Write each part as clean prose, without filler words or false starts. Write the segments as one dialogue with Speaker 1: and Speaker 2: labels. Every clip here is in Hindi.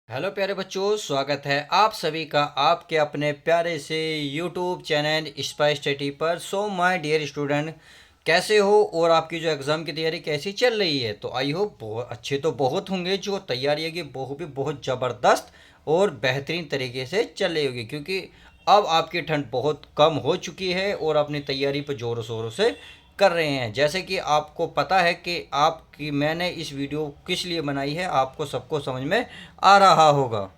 Speaker 1: हेलो प्यारे बच्चों, स्वागत है आप सभी का आपके अपने प्यारे से यूट्यूब चैनल स्पाइस स्टडी पर। सो माय डियर स्टूडेंट, कैसे हो और आपकी जो एग्ज़ाम की तैयारी कैसी चल रही है। तो आई होप बहुत अच्छे तो बहुत होंगे, जो तैयारी है वो भी बहुत ज़बरदस्त और बेहतरीन तरीके से चल रही होगी, क्योंकि अब आपकी ठंड बहुत कम हो चुकी है और अपनी तैयारी पर ज़ोरों शोरों से कर रहे हैं। जैसे कि आपको पता है कि आपकी मैंने इस वीडियो किस लिए बनाई है, आपको सबको समझ में आ रहा होगा।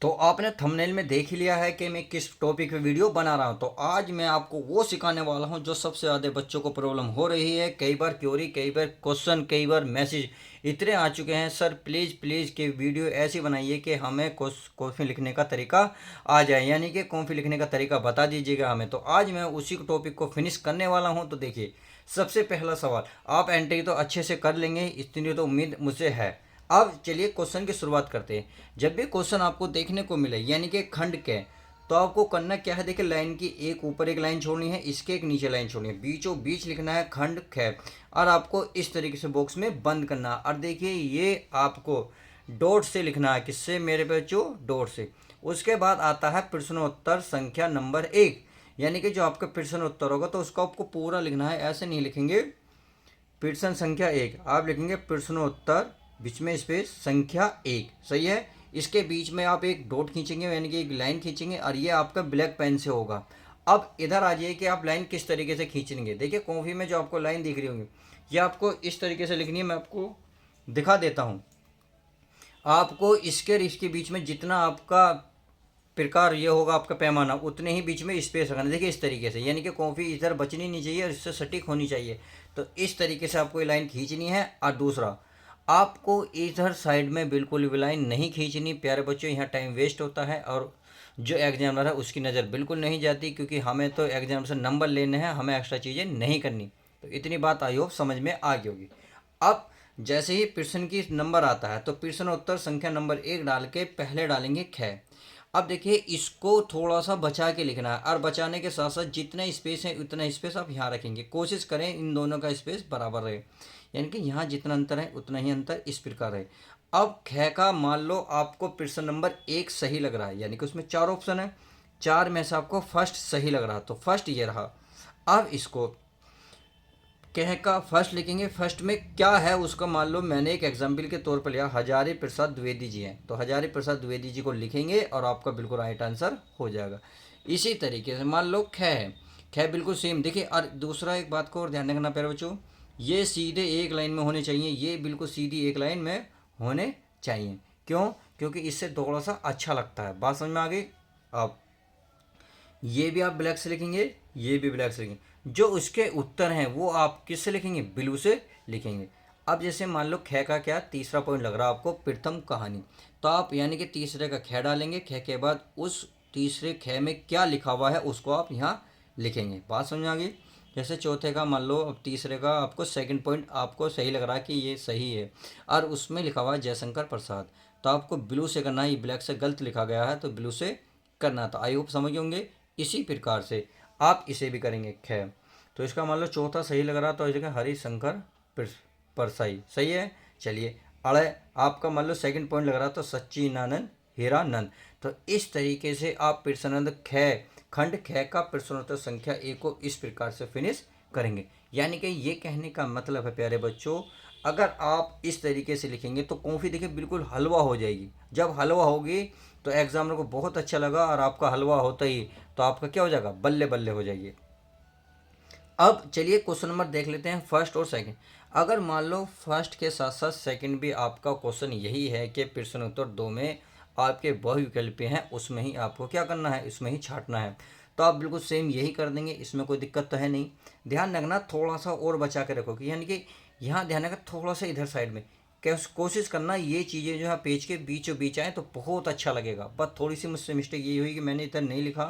Speaker 1: तो आपने थंबनेल में देख ही लिया है कि मैं किस टॉपिक पे वीडियो बना रहा हूँ। तो आज मैं आपको वो सिखाने वाला हूँ जो सबसे ज़्यादा बच्चों को प्रॉब्लम हो रही है। कई बार क्वेरी, कई बार क्वेश्चन, कई बार मैसेज इतने आ चुके हैं, सर प्लीज़ प्लीज़ कि वीडियो ऐसी बनाइए कि हमें कॉफ़ी लिखने का तरीका आ जाए, यानी कि कॉफ़ी लिखने का तरीका बता दीजिएगा हमें। तो आज मैं उसी टॉपिक को फिनिश करने वाला हूँ। तो देखिए, सबसे पहला सवाल, आप एंट्री तो अच्छे से कर लेंगे, इतनी तो उम्मीद मुझसे है। अब चलिए क्वेश्चन की शुरुआत करते हैं। जब भी क्वेश्चन आपको देखने को मिले यानी कि खंड के, तो आपको करना क्या है, देखिए लाइन की एक ऊपर एक लाइन छोड़नी है, इसके एक नीचे लाइन छोड़नी है, बीचों बीच लिखना है खंड ख, और आपको इस तरीके से बॉक्स में बंद करना है। और देखिए ये आपको डॉट से लिखना है, किससे मेरे बच्चों, डॉट से। उसके बाद आता है प्रश्नोत्तर संख्या नंबर 1, यानी कि जो आपका प्रश्नोत्तर होगा तो उसको आपको पूरा लिखना है, ऐसे नहीं लिखेंगे प्रश्न संख्या 1, आप लिखेंगे प्रश्नोत्तर बीच में स्पेस संख्या 1, सही है। इसके बीच में आप एक डॉट खींचेंगे, यानी कि एक लाइन खींचेंगे, और ये आपका ब्लैक पेन से होगा। अब इधर आ जाइए कि आप लाइन किस तरीके से खींचेंगे। देखिए कॉफी में जो आपको लाइन दिख रही होंगी, ये आपको इस तरीके से लिखनी है। मैं आपको दिखा देता हूँ। आपको इसके और इसके बीच में जितना आपका प्रकार ये होगा, आपका पैमाना, उतने ही बीच में स्पेस रखना। देखिए इस तरीके से, यानी कि कॉफ़ी इधर बचनी नहीं चाहिए और इससे सटीक होनी चाहिए। तो इस तरीके से आपको ये लाइन खींचनी है। और दूसरा, आपको इधर साइड में बिल्कुल भी लाइन नहीं खींचनी प्यारे बच्चों, यहाँ टाइम वेस्ट होता है और जो एग्जामिनर है उसकी नज़र बिल्कुल नहीं जाती, क्योंकि हमें तो एग्जाम से नंबर लेने हैं, हमें एक्स्ट्रा चीज़ें नहीं करनी। तो इतनी बात आई होप समझ में आ गई होगी। अब जैसे ही प्रश्न की नंबर आता है तो प्रश्नोत्तर संख्या नंबर 1 डाल के पहले डालेंगे ख। अब देखिए इसको थोड़ा सा बचा के लिखना है, और बचाने के साथ साथ जितना स्पेस है उतना स्पेस आप यहाँ रखेंगे। कोशिश करें इन दोनों का स्पेस बराबर रहे, यानी कि यहाँ जितना अंतर है उतना ही अंतर इस प्रकार है। अब ख का मान लो आपको प्रश्न नंबर 1 सही लग रहा है, यानी कि उसमें 4 ऑप्शन है, 4 में से आपको फर्स्ट सही लग रहा है, तो फर्स्ट ये रहा। अब इसको कह का फर्स्ट लिखेंगे। फर्स्ट में क्या है उसका मान लो मैंने एक एग्जाम्पल के तौर पर लिया, हजारी प्रसाद द्विवेदी जी हैं, तो हजारी प्रसाद द्विवेदी जी को लिखेंगे और आपका बिल्कुल राइट आंसर हो जाएगा। इसी तरीके से मान लो ख है, ख बिल्कुल सेम। देखिए और दूसरा एक बात को और ध्यान रखना प्यारे बच्चों, ये सीधे एक लाइन में होने चाहिए, ये बिल्कुल सीधी एक लाइन में होने चाहिए। क्यों? क्योंकि इससे थोड़ा सा अच्छा लगता है। बात समझ में आ गई? अब ये भी आप ब्लैक से लिखेंगे, ये भी ब्लैक से लिखेंगे। जो उसके उत्तर हैं वो आप किससे लिखेंगे? ब्लू से लिखेंगे। अब जैसे मान लो ख का क्या तीसरा पॉइंट लग रहा है आपको, प्रथम कहानी, तो आप यानी कि तीसरे का ख डालेंगे, ख के बाद उस तीसरे ख में क्या लिखा हुआ है उसको आप यहाँ लिखेंगे। बात समझ में आ गई? जैसे चौथे का मान लो, अब तीसरे का आपको सेकंड पॉइंट आपको सही लग रहा है कि ये सही है, और उसमें लिखा हुआ है जयशंकर प्रसाद, तो आपको ब्लू से करना है, ये ब्लैक से गलत लिखा गया है तो ब्लू से करना। तो आई होप समझ होंगे। इसी प्रकार से आप इसे भी करेंगे ख, तो इसका मान लो चौथा सही लग रहा तो इस जगह हरिशंकर परसाई, सही है। चलिए अड़े, आपका मान लो सेकंड पॉइंट लग रहा तो सच्चिदानंद हीरानंद। तो इस तरीके से आप प्रश्नांक ख, खंड ख का प्रश्नोत्तर संख्या 1 को इस प्रकार से फिनिश करेंगे। यानी कि ये कहने का मतलब है प्यारे बच्चों, अगर आप इस तरीके से लिखेंगे तो कॉफ़ी देखिए बिल्कुल हलवा हो जाएगी। जब हलवा होगी तो एग्जामिनर को बहुत अच्छा लगा, और आपका हलवा होता ही तो आपका क्या हो जाएगा? बल्ले बल्ले हो जाइए। अब चलिए क्वेश्चन नंबर देख लेते हैं, फर्स्ट और सेकंड। अगर मान लो फर्स्ट के साथ साथ सेकंड भी आपका क्वेश्चन यही है कि प्रश्नोत्तर 2 में आपके बहुविकल्पी हैं, उसमें ही आपको क्या करना है, इसमें ही छांटना है, तो आप बिल्कुल सेम यही कर देंगे, इसमें कोई दिक्कत तो है नहीं। ध्यान रखना थोड़ा सा और बचा के रखोगे, यानी कि यहाँ ध्यान रखना थोड़ा सा इधर साइड में, कोशिश करना ये चीज़ें जो है पेज के बीचों बीच आए तो बहुत अच्छा लगेगा। बस थोड़ी सी मुझसे मिस्टेक ये हुई कि मैंने इधर नहीं लिखा,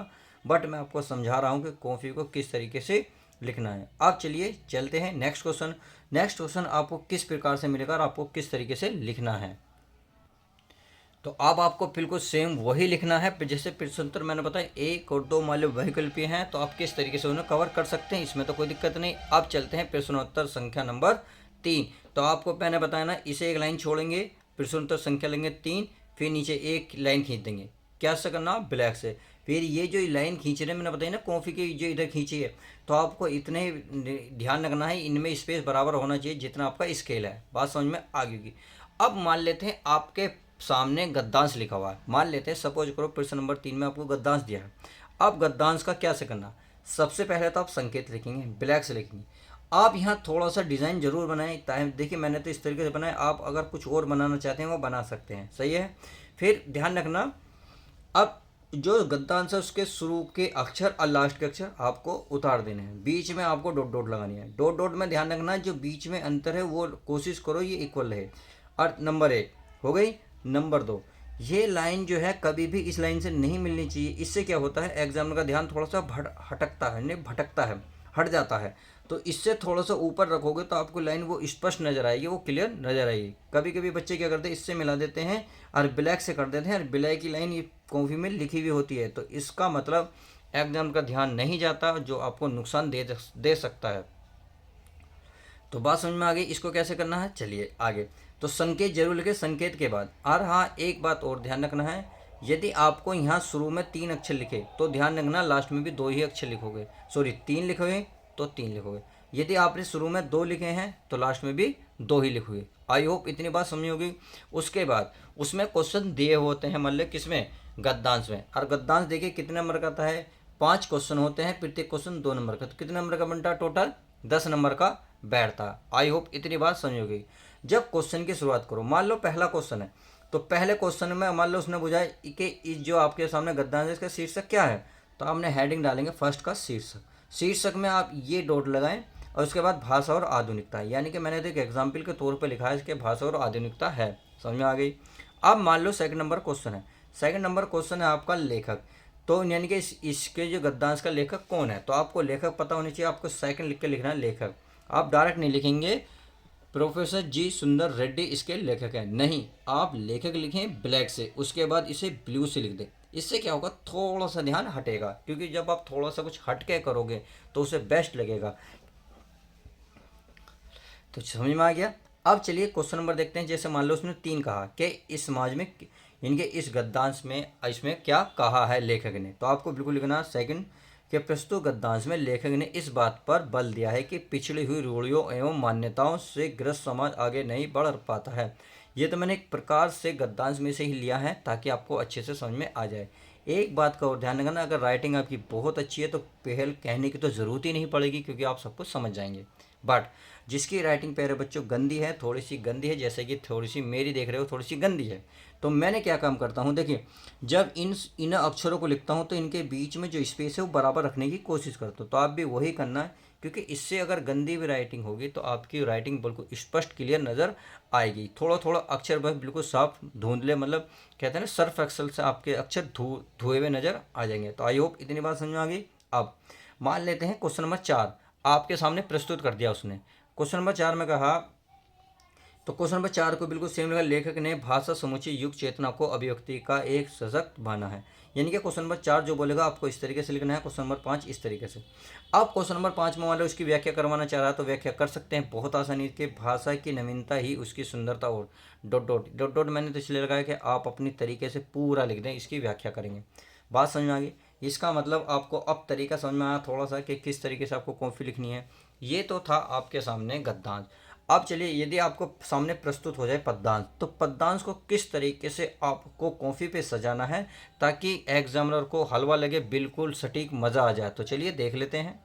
Speaker 1: बट मैं आपको समझा रहा हूँ कि कॉफ़ी को किस तरीके से लिखना है। अब चलिए चलते हैं नेक्स्ट क्वेश्चन। नेक्स्ट क्वेश्चन आपको किस प्रकार से मिलेगा और आपको किस तरीके से लिखना है। तो अब आपको बिल्कुल सेम वही लिखना है, जैसे प्रश्नोत्तर मैंने बताया 1 और 2 मान लो वैकल्पिक हैं, तो आप किस तरीके से उन्हें कवर कर सकते हैं, इसमें तो कोई दिक्कत नहीं। अब चलते हैं प्रश्नोत्तर संख्या नंबर 3। तो आपको मैंने बताया ना, इसे एक लाइन छोड़ेंगे, प्रश्नोत्तर संख्या लेंगे 3, फिर नीचे एक लाइन खींच देंगे। क्या से करना, ब्लैक से। फिर ये जो लाइन खींच रहे हैं, मैंने बताया ना कॉफ़ी की जो इधर खींची है, तो आपको इतने ध्यान रखना है, इनमें स्पेस बराबर होना चाहिए जितना आपका स्केल है। बात समझ में आ गई होगी। अब मान लेते हैं आपके सामने गद्दांश लिखा हुआ है, मान लेते हैं सपोज करो प्रश्न नंबर 3 में आपको गद्दांश दिया है। अब गद्दांश का क्या से करना, सबसे पहले तो आप संकेत लिखेंगे, ब्लैक से लिखेंगे। आप यहाँ थोड़ा सा डिज़ाइन जरूर बनाएं, ताकि देखिए मैंने तो इस तरीके से बनाया, आप अगर कुछ और बनाना चाहते हैं वो बना सकते हैं, सही है। फिर ध्यान रखना, अब जो गद्दांश है उसके शुरू के अक्षर और लास्ट के अक्षर आपको उतार देने हैं, बीच में आपको डॉट डॉट लगानी है। डॉट डॉट में ध्यान रखना जो बीच में अंतर है वो कोशिश करो ये इक्वल रहे। और नंबर 1 हो गई। नंबर 2, ये लाइन जो है कभी भी इस लाइन से नहीं मिलनी चाहिए। इससे क्या होता है, एग्जामिनर का ध्यान थोड़ा सा हटकता है, नहीं भटकता है, हट जाता है। तो इससे थोड़ा सा ऊपर रखोगे तो आपको लाइन वो स्पष्ट नजर आएगी, वो क्लियर नजर आएगी। कभी कभी बच्चे क्या करते हैं, इससे मिला देते हैं और ब्लैक से कर देते हैं, और ब्लैक की लाइन ये कॉपी में लिखी हुई होती है, तो इसका मतलब एग्जाम का ध्यान नहीं जाता, जो आपको नुकसान दे सकता है। तो बात समझ में आ गई, इसको कैसे करना है, चलिए आगे। तो संकेत जरूर लिखे, संकेत के बाद। और हाँ, एक बात और ध्यान रखना है, यदि आपको यहाँ शुरू में 3 अक्षर लिखे तो ध्यान रखना लास्ट में भी 2 ही अक्षर लिखोगे, सॉरी 3 लिखोगे तो 3 लिखोगे। यदि आपने शुरू में 2 लिखे हैं तो लास्ट में भी 2 ही लिखोगे। आई होप इतनी बात समझ होगी। उसके बाद उसमें क्वेश्चन दिए होते हैं, मतलब किसमें, गद्दांश में। और गद्दांश देखिए कितने नंबर का आता है, 5 क्वेश्चन होते हैं, प्रत्येक क्वेश्चन 2 नंबर का, तो कितने नंबर का बनता, टोटल 10 नंबर का बैठता। आई होप इतनी बात समझ होगी। जब क्वेश्चन की शुरुआत करो, मान लो पहला क्वेश्चन है, तो पहले क्वेश्चन में मान लो उसने बुझाया कि इस जो आपके सामने गद्दांश है इसका शीर्षक क्या है, तो आपने हेडिंग डालेंगे फर्स्ट का शीर्षक। शीर्षक में आप ये डॉट लगाएं और उसके बाद भाषा और आधुनिकता, यानी कि मैंने तो एक एग्जाम्पल के तौर पर लिखा है, इसके भाषा और आधुनिकता है, समझ में आ गई। अब मान लो सेकंड नंबर क्वेश्चन है, सेकंड नंबर क्वेश्चन है आपका लेखक, तो यानी कि इसके जो गद्दांश का लेखक कौन है, तो आपको लेखक पता होनी चाहिए, आपको सेकंड लिख के लिखना है लेखक। आप डायरेक्ट नहीं लिखेंगे प्रोफेसर जी सुंदर रेड्डी इसके लेखक हैं, नहीं, आप लेखक लिखें ब्लैक से, उसके बाद इसे ब्लू से लिख दें। इससे क्या होगा, थोड़ा सा ध्यान हटेगा, क्योंकि जब आप थोड़ा सा कुछ हट के करोगे तो उसे बेस्ट लगेगा। तो समझ में आ गया। अब चलिए क्वेश्चन नंबर देखते हैं। जैसे मान लो उसने 3 कहा कि इस समाज में, इनके इस गद्दांश में, इसमें क्या कहा है लेखक ने, तो आपको बिल्कुल लिखना सेकंड के प्रस्तुत गद्दांश में लेखक ने इस बात पर बल दिया है कि पिछड़ी हुई रूढ़ियों एवं मान्यताओं से ग्रस्त समाज आगे नहीं बढ़ पाता है। ये तो मैंने एक प्रकार से गद्दांश में से ही लिया है ताकि आपको अच्छे से समझ में आ जाए। एक बात का और ध्यान रखना, अगर राइटिंग आपकी बहुत अच्छी है तो पहल कहने की तो ज़रूरत ही नहीं पड़ेगी, क्योंकि आप सब कुछ समझ जाएंगे। बट जिसकी राइटिंग प्यारे बच्चों गंदी है, थोड़ी सी गंदी है, जैसे कि थोड़ी सी मेरी देख रहे हो थोड़ी सी गंदी है, तो मैंने क्या काम करता हूँ, देखिए जब इन अक्षरों को लिखता हूँ तो इनके बीच में जो स्पेस है वो बराबर रखने की कोशिश करता हूँ। तो आप भी वही करना है, क्योंकि इससे अगर गंदी भी राइटिंग होगी तो आपकी राइटिंग बिल्कुल स्पष्ट क्लियर नज़र आएगी। थोड़ा थोड़ा अक्षर बस बिल्कुल साफ धुंधले, मतलब कहते हैं ना सर्फ एक्सल से आपके अक्षर धुए हुए नज़र आ जाएंगे। तो आई होप इतनी बात समझ में आ गई। अब मान लेते हैं क्वेश्चन नंबर 4 आपके सामने प्रस्तुत कर दिया उसने। क्वेश्चन नंबर 4 में कहा, तो क्वेश्चन नंबर 4 को बिल्कुल सेम लगा, लेखक ने भाषा समुची युग चेतना को अभिव्यक्ति का एक सशक्त माना है। यानी कि क्वेश्चन नंबर 4 जो बोलेगा आपको इस तरीके से लिखना है, क्वेश्चन नंबर 5 इस तरीके से। अब क्वेश्चन नंबर 5 में मान लो उसकी व्याख्या करवाना चाह रहा है तो व्याख्या कर सकते हैं बहुत आसानी के, भाषा की नवीनता ही उसकी सुंदरता, और डॉट डॉट डॉट डॉट मैंने तो इसलिए लगाया कि आप अपनी तरीके से पूरा लिख दें, इसकी व्याख्या करेंगे। बात समझ में आ गई। इसका मतलब आपको अब तरीका समझ में आया थोड़ा सा कि किस तरीके से आपको कॉपी लिखनी है। ये तो था आपके सामने गद्दांश। अब चलिए यदि आपको सामने प्रस्तुत हो जाए पद्यांश, तो पद्यांश को किस तरीके से आपको कॉपी पे सजाना है ताकि एग्जामिनर को हलवा लगे, बिल्कुल सटीक मज़ा आ जाए। तो चलिए देख लेते हैं।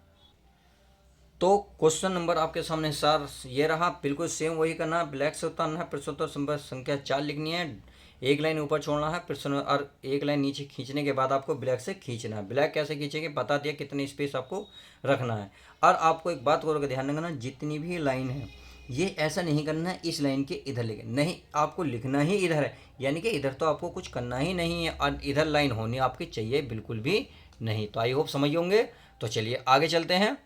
Speaker 1: तो क्वेश्चन नंबर आपके सामने सर ये रहा, बिल्कुल सेम वही करना है, ब्लैक से उतारना है, प्रश्नोत्तर संख्या 4 लिखनी है, एक लाइन ऊपर छोड़ना है, प्रश्न और एक लाइन नीचे खींचने के बाद आपको ब्लैक से खींचना है। ब्लैक कैसे खींचेंगे बता दिया, कितनी स्पेस आपको रखना है। और आपको एक बात और ध्यान रखना, जितनी भी लाइन है ये ऐसा नहीं करना है इस लाइन के इधर लिखे, नहीं, आपको लिखना ही इधर है, यानी कि इधर तो आपको कुछ करना ही नहीं है और इधर लाइन होनी आपकी चाहिए बिल्कुल भी नहीं। तो आई होप समझ होंगे। तो चलिए आगे चलते हैं।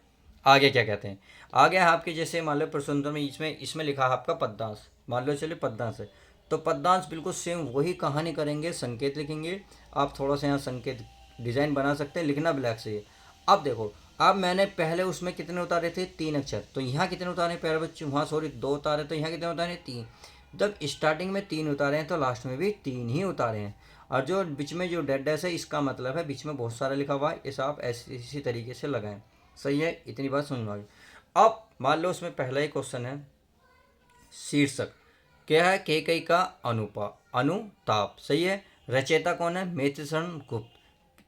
Speaker 1: आगे क्या कहते हैं, आगे है आपके जैसे मान लो प्रश्नोत्तर में इसमें लिखा है आपका पद्यांश, मान लो चलिए पद्यांश है, तो पद्यांश बिल्कुल सेम वही कहानी करेंगे, संकेत लिखेंगे। आप थोड़ा सा यहाँ संकेत डिज़ाइन बना सकते हैं, लिखना ब्लैक से। अब देखो, अब मैंने पहले उसमें कितने उतारे थे, 3 अक्षर, तो यहाँ कितने उतारे प्यारे बच्चों, वहाँ सॉरी 2 उतारे, तो यहाँ कितने उतारे 3। जब स्टार्टिंग में 3 उतारे हैं तो लास्ट में भी 3 ही उतारे हैं। और जो बीच में जो डेड डैश है इसका मतलब है बीच में बहुत सारा लिखा हुआ है, इसे आप ऐसे इसी तरीके से लगाएं। सही है, इतनी बात समझ में आ गई। अब मान लो उसमें पहला ही क्वेश्चन है शीर्षक क्या है, केकई का अनुताप। सही है। रचयिता कौन है, मित्रसेन गुप्त।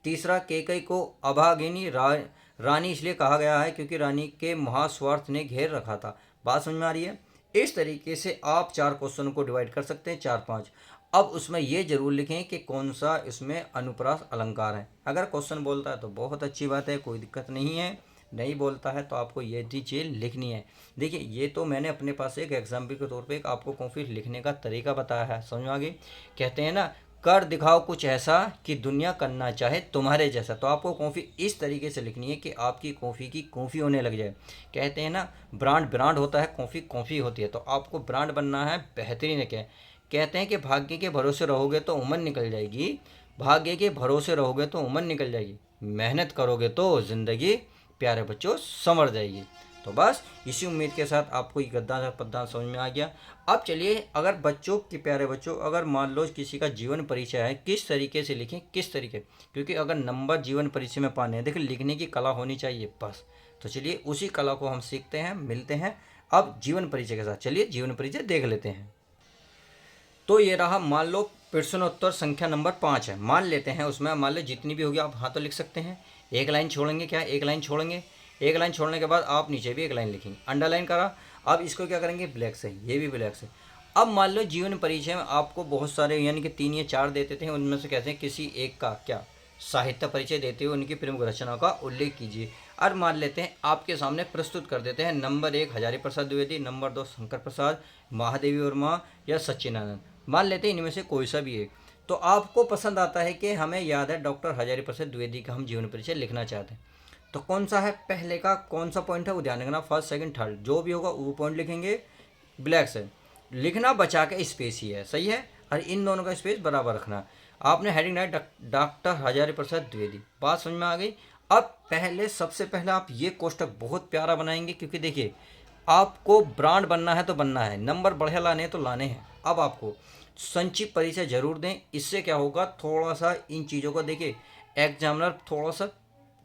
Speaker 1: तीसरा, केकई को अभागिनी रानी इसलिए कहा गया है क्योंकि रानी के महास्वार्थ ने घेर रखा था। बात समझ में आ रही है। इस तरीके से आप 4 क्वेश्चन को डिवाइड कर सकते हैं, 4-5। अब उसमें ये जरूर लिखें कि कौन सा इसमें अनुप्रास अलंकार है। अगर क्वेश्चन बोलता है तो बहुत अच्छी बात है, कोई दिक्कत नहीं है। नहीं बोलता है तो आपको ये चीज़ लिखनी है। देखिए, ये तो मैंने अपने पास एक एग्जाम्पल के तौर पे एक आपको कॉफ़ी लिखने का तरीका बताया है, समझ में आ गई। कहते हैं ना, कर दिखाओ कुछ ऐसा कि दुनिया करना चाहे तुम्हारे जैसा। तो आपको कॉफ़ी इस तरीके से लिखनी है कि आपकी कॉफ़ी की कॉफ़ी होने लग जाए। कहते हैं ना, ब्रांड होता है, कॉफ़ी कॉफ़ी होती है। तो आपको ब्रांड बनना है, बेहतरीन है। क्या कहते हैं कि भाग्य के भरोसे रहोगे तो उम्र निकल जाएगी, भाग्य के भरोसे रहोगे तो उम्र निकल जाएगी, मेहनत करोगे तो ज़िंदगी प्यारे बच्चों संवर जाएगी। तो बस इसी उम्मीद के साथ आपको ये गद्दा पद्दा समझ में आ गया। अब चलिए, अगर बच्चों के प्यारे बच्चों, अगर मान लो किसी का जीवन परिचय है, किस तरीके से लिखें, किस तरीके, क्योंकि अगर नंबर जीवन परिचय में पाने हैं, देखिए लिखने की कला होनी चाहिए बस। तो चलिए उसी कला को हम सीखते हैं, मिलते हैं अब जीवन परिचय के साथ। चलिए जीवन परिचय देख लेते हैं। तो ये रहा, मान लो प्रश्नोत्तर संख्या नंबर 5 है, मान लेते हैं। उसमें मान लो जितनी भी होगी आप हाँ तो लिख सकते हैं। एक लाइन छोड़ेंगे, क्या एक लाइन छोड़ेंगे। एक लाइन छोड़ने के बाद आप नीचे भी एक लाइन लिखेंगे, अंडरलाइन करा। अब इसको क्या करेंगे, ब्लैक से, ये भी ब्लैक से। अब मान लो जीवन परिचय में आपको बहुत सारे यानी कि 3 या 4 देते थे, उनमें से कहते हैं किसी एक का क्या साहित्य परिचय देते हुए उनकी प्रमुख रचना का उल्लेख कीजिए। और मान लेते हैं आपके सामने प्रस्तुत कर देते हैं। नंबर 1 हजारी प्रसाद द्विवेदी, नंबर 2 शंकर प्रसाद, महादेवी वर्मा या सच्चिदानंद। मान लेते हैं इनमें से कोई सा भी एक। तो आपको पसंद आता है कि हमें याद है डॉक्टर हजारी प्रसाद द्विवेदी का हम जीवन परिचय लिखना चाहते हैं, तो कौन सा है पहले का, कौन सा पॉइंट है वो ध्यान रखना। फर्स्ट सेकंड थर्ड जो भी होगा वो पॉइंट लिखेंगे, ब्लैक से लिखना, बचा के स्पेस ही है। सही है। और इन दोनों का स्पेस बराबर रखना। आपने हेडिंग डाली डॉक्टर हजारी प्रसाद द्विवेदी। बात समझ में आ गई। अब पहले सबसे पहले आप ये कोष्टक बहुत प्यारा बनाएंगे, क्योंकि देखिए आपको ब्रांड बनना है तो बनना है, नंबर बढ़िया लाने हैं तो लाने हैं। अब आपको संक्षिप्त परिचय जरूर दें। इससे क्या होगा, थोड़ा सा इन चीज़ों को देखिए एग्जामिनर थोड़ा सा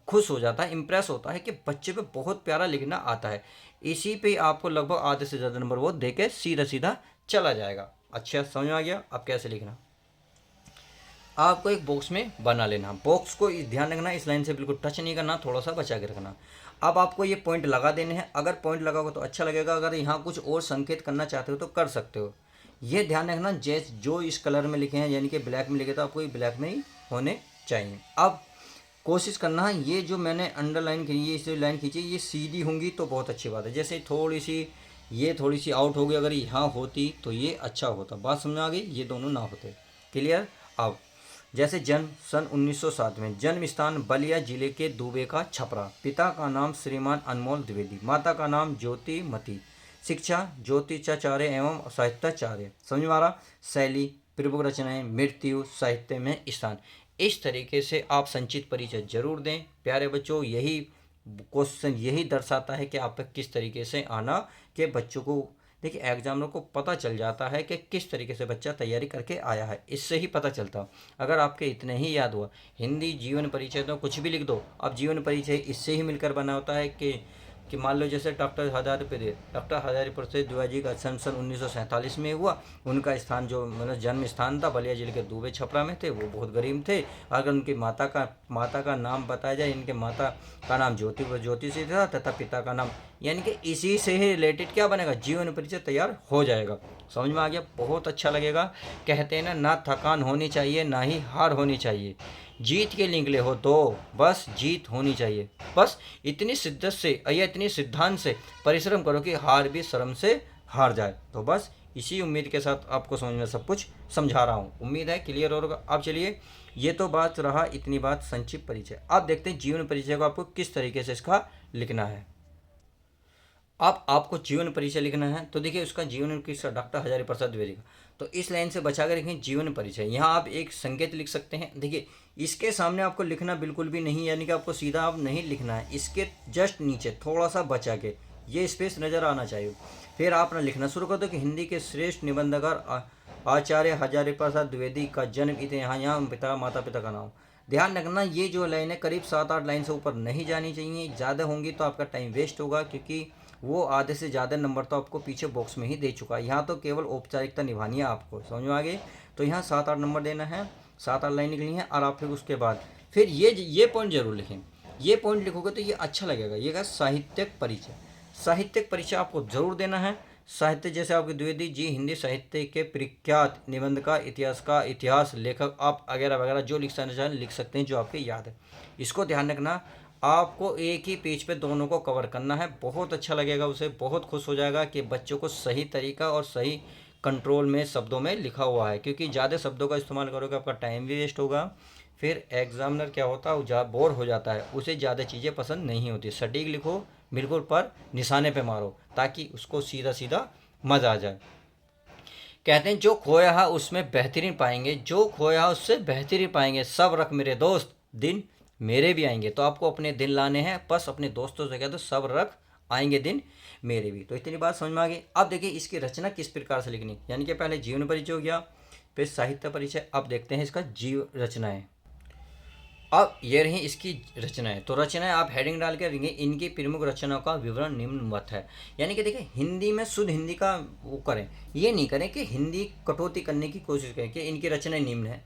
Speaker 1: खुश हो जाता है, इम्प्रेस होता है कि बच्चे पे बहुत प्यारा लिखना आता है। इसी पे आपको लगभग आधे से ज़्यादा नंबर वो दे के सीधा सीधा चला जाएगा। अच्छा समझ में आ गया। अब कैसे लिखना, आपको एक बॉक्स में बना लेना। बॉक्स को ध्यान रखना, इस लाइन से बिल्कुल टच नहीं करना, थोड़ा सा बचा के रखना। अब आपको ये पॉइंट लगा देने हैं। अगर पॉइंट लगाओगे तो अच्छा लगेगा, अगर यहाँ कुछ और संकेत करना चाहते हो तो कर सकते हो। ये ध्यान रखना, जो इस कलर में लिखे हैं यानी कि ब्लैक में लिखे तो आपको ये ब्लैक में ही होने चाहिए। अब कोशिश करना है ये जो मैंने अंडरलाइन की, ये इस लाइन खींची, ये सीधी होंगी तो बहुत अच्छी बात है। जैसे थोड़ी सी ये थोड़ी सी आउट हो गई, अगर यहाँ होती तो ये अच्छा होता। बात समझ आ गई, ये दोनों ना होते। क्लियर। अब जैसे जन्म सन 1907 में, जन्म स्थान बलिया जिले के दुबे का छपरा, पिता का नाम श्रीमान अनमोल द्विवेदी, माता का नाम ज्योति मती, शिक्षा ज्योतिषाचार्य एवं साहित्याचार्य। समझ में आ रहा। शैली प्रमुख रचनाएं, मृत्यु, साहित्य में स्थान। इस तरीके से आप संचित परिचय जरूर दें प्यारे बच्चों। यही क्वेश्चन यही दर्शाता है कि आप पे किस तरीके से आना, कि बच्चों को देखिए एग्जामिनर को पता चल जाता है कि किस तरीके से बच्चा तैयारी करके आया है, इससे ही पता चलता। अगर आपके इतने ही याद हुआ, हिंदी जीवन परिचय तो कुछ भी लिख दो। अब जीवन परिचय इससे ही मिलकर बना होता है कि मान लो जैसे डॉक्टर हजारी प्रसाद द्विवेदी का जन्म सन 1947 में हुआ। उनका स्थान जो मतलब जन्म स्थान था बलिया जिले के दुबे छपरा में थे। वो बहुत गरीब थे। अगर उनकी माता का नाम बताया जाए, इनके माता का नाम ज्योति से था तथा पिता का नाम, यानी कि इसी से ही रिलेटेड क्या बनेगा, जीवन परिचय तैयार हो जाएगा। समझ में आ गया, बहुत अच्छा लगेगा। कहते हैं ना थकान होनी चाहिए ना ही हार होनी चाहिए, जीत के लिए निकले हो तो बस जीत होनी चाहिए। बस इतनी शिद्दत से या इतनी सिद्धांत से परिश्रम करो कि हार भी शर्म से हार जाए। तो बस इसी उम्मीद के साथ आपको समझ में सब कुछ समझा रहा हूँ, उम्मीद है क्लियर होगा। अब चलिए, ये तो बात रहा इतनी बात संक्षिप्त परिचय। अब देखते हैं जीवन परिचय को आपको किस तरीके से इसका लिखना है। अब आपको जीवन परिचय लिखना है तो देखिए उसका जीवन किसका, डॉक्टर हजारी प्रसाद द्विवेदी का। तो इस लाइन से बचा कर लिखें जीवन परिचय। यहाँ आप एक संकेत लिख सकते हैं। देखिए इसके सामने आपको लिखना बिल्कुल भी नहीं, यानी कि आपको सीधा आप नहीं लिखना है, इसके जस्ट नीचे थोड़ा सा बचा के ये स्पेस नज़र आना चाहिए। फिर आपने लिखना शुरू कर दो कि हिंदी के श्रेष्ठ निबंधकार आचार्य हजारी प्रसाद द्विवेदी का जन्म इतने यहाँ पिता माता पिता का नाम। ध्यान रखना ये जो लाइन है करीब 7-8 लाइन से ऊपर नहीं जानी चाहिए, ज़्यादा होंगी तो आपका टाइम वेस्ट होगा, क्योंकि वो आधे से ज़्यादा नंबर तो आपको पीछे बॉक्स में ही दे चुका है। यहाँ तो केवल औपचारिकता निभानी है आपको, समझ में आ गई। तो यहाँ 7-8 नंबर देना है, 7-8 लाइन निकली है। और आप फिर उसके बाद फिर ये पॉइंट जरूर लिखें। ये पॉइंट लिखोगे तो ये अच्छा लगेगा। ये क्या, साहित्यिक परिचय। साहित्यिक परिचय आपको जरूर देना है। साहित्य जैसे आपके द्विवेदी जी हिंदी साहित्य के प्रख्यात निबंध का इतिहास लेखक, आप वगैरह वगैरह जो लिख सकना चाहें लिख सकते हैं, जो आपके याद है। इसको ध्यान रखना, आपको एक ही पेज पे दोनों को कवर करना है। बहुत अच्छा लगेगा, उसे बहुत खुश हो जाएगा कि बच्चों को सही तरीका और सही कंट्रोल में शब्दों में लिखा हुआ है। क्योंकि ज़्यादा शब्दों का इस्तेमाल करोगे आपका टाइम भी वेस्ट होगा। फिर एग्जामिनर क्या होता है, बोर हो जाता है, उसे ज़्यादा चीज़ें पसंद नहीं होती। सटीक लिखो बिल्कुल, पर निशाने पे मारो ताकि उसको सीधा सीधा मज़ा आ जाए। कहते हैं जो खोया है उसमें बेहतरीन पाएंगे, जो खोया है उससे बेहतरीन पाएंगे। सब रख मेरे दोस्त, दिन मेरे भी आएंगे। तो आपको अपने दिन लाने हैं, बस अपने दोस्तों से कह दो सब रख आएंगे दिन मेरे भी। तो इतनी बात समझ में आ गई। अब देखिए इसकी रचना किस प्रकार से लिखनी, यानी कि पहले जीवन परिचय हो गया, फिर साहित्य परिचय। अब देखते हैं इसका जीव रचनाएं। अब ये रही इसकी रचनाएं। तो रचनाएं आप हेडिंग डाल के रहेंगे, इनकी प्रमुख रचनाओं का विवरण निम्नवत है। यानी कि देखिए हिंदी में शुद्ध हिंदी का वो करें, ये नहीं करें कि हिंदी कटौती करने की कोशिश करें कि इनकी रचनाएं निम्न है,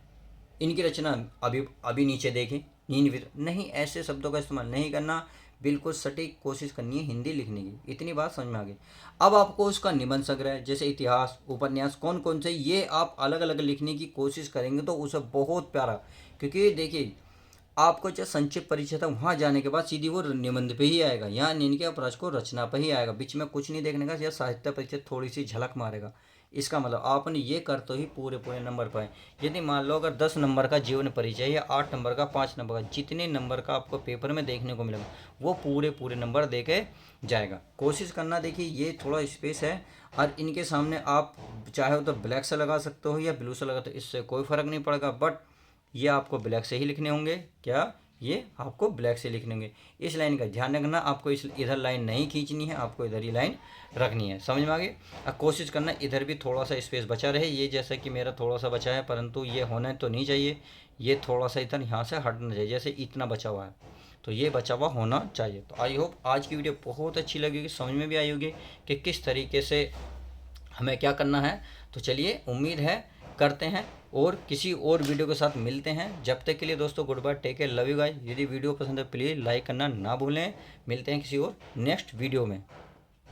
Speaker 1: इनकी रचना अभी अभी नीचे देखें, नहीं, ऐसे शब्दों का इस्तेमाल नहीं करना। बिल्कुल सटीक कोशिश करनी है हिंदी लिखने की। इतनी बात समझ में आ गई। अब आपको उसका निबंध संग्रह जैसे इतिहास उपन्यास कौन कौन से, ये आप अलग अलग लिखने की कोशिश करेंगे तो उसे बहुत प्यारा। क्योंकि देखिए आपको जो संक्षिप्त परिचय था वहाँ जाने के बाद सीधी वो निबंध पे ही आएगा, यहाँ इनके अपराज को रचना पे ही आएगा, बीच में कुछ नहीं देखने का। या साहित्य परिचय थोड़ी सी झलक मारेगा। इसका मतलब आपने ये कर तो ही पूरे पूरे नंबर पाए। यदि मान लो अगर 10 नंबर का जीवन परिचय या 8 नंबर का 5 नंबर का जितने नंबर का आपको पेपर में देखने को मिलेगा वो पूरे पूरे नंबर दे के जाएगा। कोशिश करना। देखिए ये थोड़ा स्पेस है और इनके सामने आप चाहे तो ब्लैक से लगा सकते हो या ब्लू से लगा, तो इससे कोई फ़र्क नहीं पड़ेगा। बट ये आपको ब्लैक से ही लिखने होंगे। क्या, ये आपको ब्लैक से लिखने होंगे। इस लाइन का ध्यान रखना, आपको इस इधर लाइन नहीं खींचनी है, आपको इधर ही लाइन रखनी है। समझ में आ गई। अब कोशिश करना इधर भी थोड़ा सा स्पेस बचा रहे। ये जैसे कि मेरा थोड़ा सा बचा है, परंतु ये होना तो नहीं चाहिए, ये थोड़ा सा इधर यहाँ से हटना चाहिए। जैसे इतना बचा हुआ है तो ये बचा हुआ होना चाहिए। तो आई होप आज की वीडियो बहुत अच्छी लगेगी, समझ में भी आई होगी कि किस तरीके से हमें क्या करना है। तो चलिए, उम्मीद है करते हैं और किसी और वीडियो के साथ मिलते हैं। जब तक के लिए दोस्तों good bye, take care, love you guys. यदि वीडियो पसंद है प्लीज़ लाइक करना ना भूलें। मिलते हैं किसी और नेक्स्ट वीडियो में।